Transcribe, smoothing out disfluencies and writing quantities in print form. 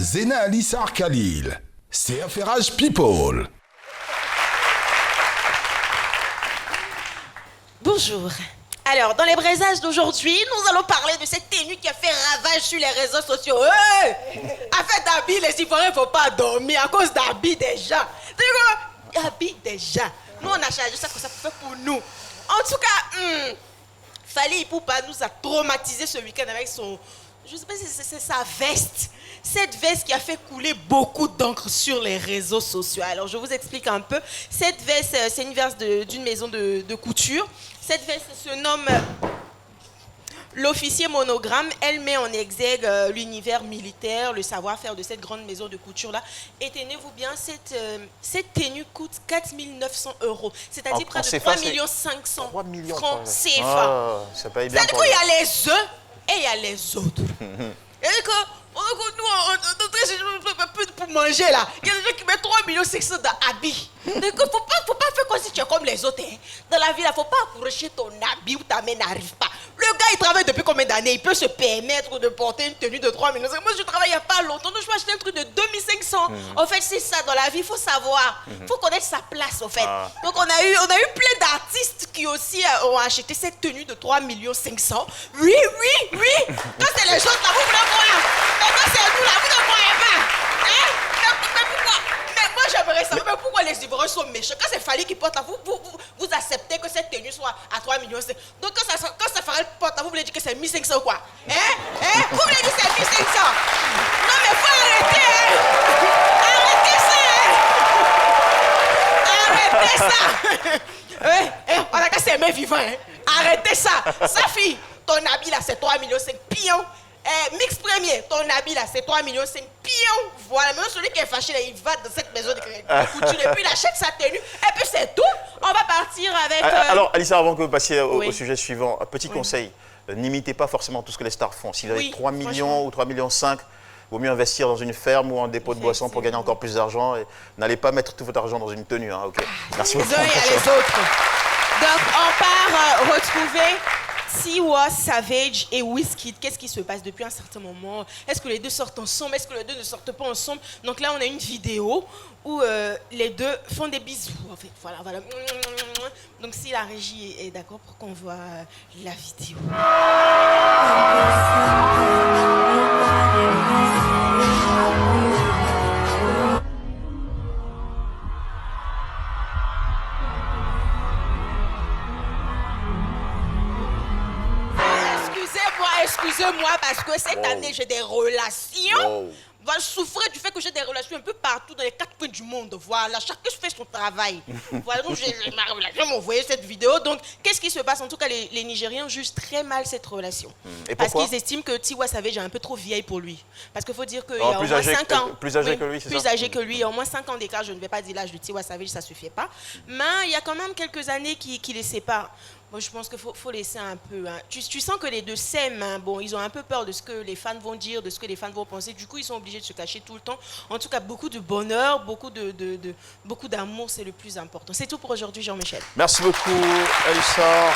Zena Alissar Khalil, CFRH People. Bonjour. Alors, dans les braisages d'aujourd'hui, nous allons parler de cette tenue qui a fait ravage sur les réseaux sociaux. Affaire d'habits, les Ivoiriens ne vont pas dormir à cause d'habits déjà. Habits déjà. Nous, on a chargé ça comme ça pour nous. En tout cas, Fally Ipupa nous a traumatisé ce week-end avec son... Je ne sais pas si c'est sa veste. Cette veste qui a fait couler beaucoup d'encre sur les réseaux sociaux. Alors, je vous explique un peu. Cette veste, c'est une veste d'une maison de couture. Cette veste se nomme l'officier monogramme. Elle met en exergue l'univers militaire, le savoir-faire de cette grande maison de couture-là. Et tenez-vous bien, cette tenue coûte 4 900 €. C'est-à-dire près de 3 500 000 francs CFA. Ah, ça paye bien. C'est-à-dire qu'il y a les œufs et il y a les autres. Et que nous, on pour manger là, il y a des gens qui mettent 3 500 000 dans habits. Donc, faut pas faire comme si tu es comme les autres. Hein. Dans la vie, il ne faut pas accrocher ton habit où ta main n'arrive pas. Le gars, il travaille depuis combien d'années? Il peut se permettre de porter une tenue de 3 000 €. Moi, je travaille il n'y a pas longtemps, donc je peux acheter un truc de 2 500. En fait, c'est ça dans la vie, il faut savoir. Il faut connaître sa place, en fait. Donc, on a eu plein d'artistes qui aussi ont acheté cette tenue de 3 500 000. Oui. Quand c'est les autres là, vous voulez voir. Mais quand c'est nous là, vous ne voyez pas. Hein? Mais pourquoi? Mais moi, j'aimerais savoir, mais pourquoi les Ivoiriens sont méchants? Quand c'est Fally qui porte là, vous acceptez que cette tenue soit à 3 millions. Donc, quand ça Fally porte là, vous voulez dire que c'est 1 500 quoi? Hein? Vous voulez dire que c'est 1 500? Non, mais faut arrêter, hein? Arrêtez ça! On a qu'à s'aimer vivant, hein? Arrêtez ça! Sa fille, ton habit là, c'est 3 millions 5 pions. Mix premier, ton habit là, c'est 3 millions 5 pions. Voilà, maintenant celui qui est fâché là, il va dans cette maison de couture et puis il achète sa tenue. Et puis c'est tout. On va partir avec... Alors, Alissa, avant que vous passiez au sujet suivant, un petit conseil. N'imitez pas forcément tout ce que les stars font. Si vous avez 3 millions ou 3 millions 5, vaut mieux investir dans une ferme ou un dépôt de boissons pour gagner encore plus d'argent. Et n'allez pas mettre tout votre argent dans une tenue. Hein, okay. Merci beaucoup. Les uns et les autres. Donc, on part retrouver Tiwa Savage et Wizkid. Qu'est-ce qui se passe depuis un certain moment? Est-ce que les deux sortent ensemble? Est-ce que les deux ne sortent pas ensemble? Donc là, on a une vidéo où les deux font des bisous. En fait, voilà. Donc si la régie est d'accord pour qu'on voit la vidéo. Excusez-moi parce que cette année j'ai des relations. Va souffrir du fait que j'ai des relations un peu partout dans les 4 coins du monde. Voilà, chacun fait son travail. Voilà, donc j'ai ma relation, m'a envoyé cette vidéo. Donc, qu'est-ce qui se passe? En tout cas, les Nigériens jugent très mal cette relation. Et parce pourquoi? qu'ils estiment que Tiwa Savage est un peu trop vieille pour lui. Parce qu'il faut dire qu'il y a au moins 5 ans. Plus âgé que lui, c'est ça? Plus âgé que lui. Il y a au moins 5 ans d'écart. Je ne vais pas dire l'âge de Tiwa Savage, ça ne suffit pas. Mais il y a quand même quelques années qui les séparent. Moi, je pense qu'il faut laisser un peu. Hein. Tu sens que les deux s'aiment. Hein. Bon, ils ont un peu peur de ce que les fans vont dire, de ce que les fans vont penser. Du coup, ils sont obligés de se cacher tout le temps. En tout cas, beaucoup de bonheur, beaucoup d'amour, c'est le plus important. C'est tout pour aujourd'hui, Jean-Michel. Merci beaucoup, Alissa.